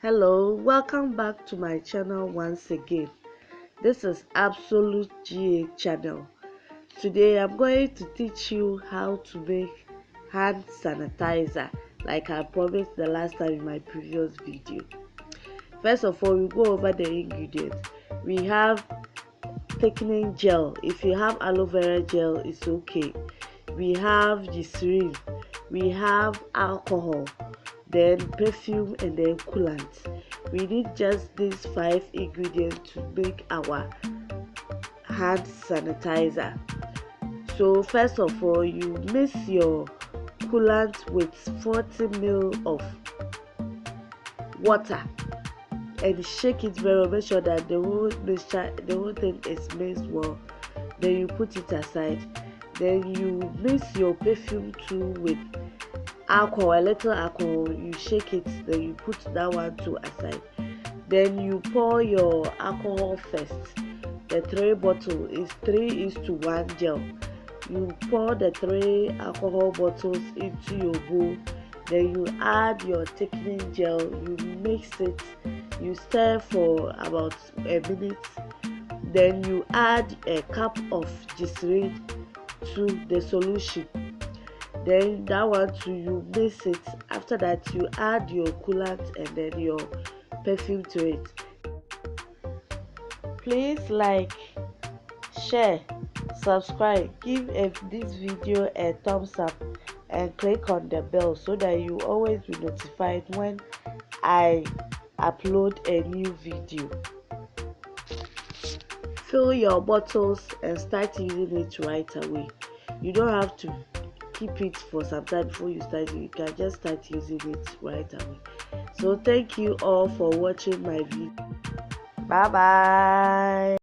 Hello, welcome back to my channel once again. This is Absolutegh Channel. Today I'm going to teach you how to make hand sanitizer like I promised the last time in my previous video. First of all, we go over the ingredients. We have thickening gel. If you have aloe vera gel, it's okay. We have Glycerin. We have alcohol, then perfume, and then coolant. We need just these 5 ingredients to make our hand sanitizer. So first of all, you mix your coolant with 40 ml of water and shake it very well. Make sure that the whole thing is mixed well. Then you put it aside. Then you mix your perfume too with alcohol, a little alcohol. You shake it, then you put that one too aside. Then you pour your alcohol first. The 3 bottles is 3:1 gel. You pour the 3 alcohol bottles into your bowl. Then you add your thickening gel. You mix it. You stir for about a minute. Then you add a cup of glycerin to the solution. Then that one too, you mix it. After that, you add your coolant and then your perfume to it. Please like, share, subscribe, give this video a thumbs up and click on the bell so that you always be notified when I upload a new video. Fill your bottles and start using it right away. You don't have to keep it for some time before you start. You can just start using it right away. So thank you all for watching my video. Bye bye.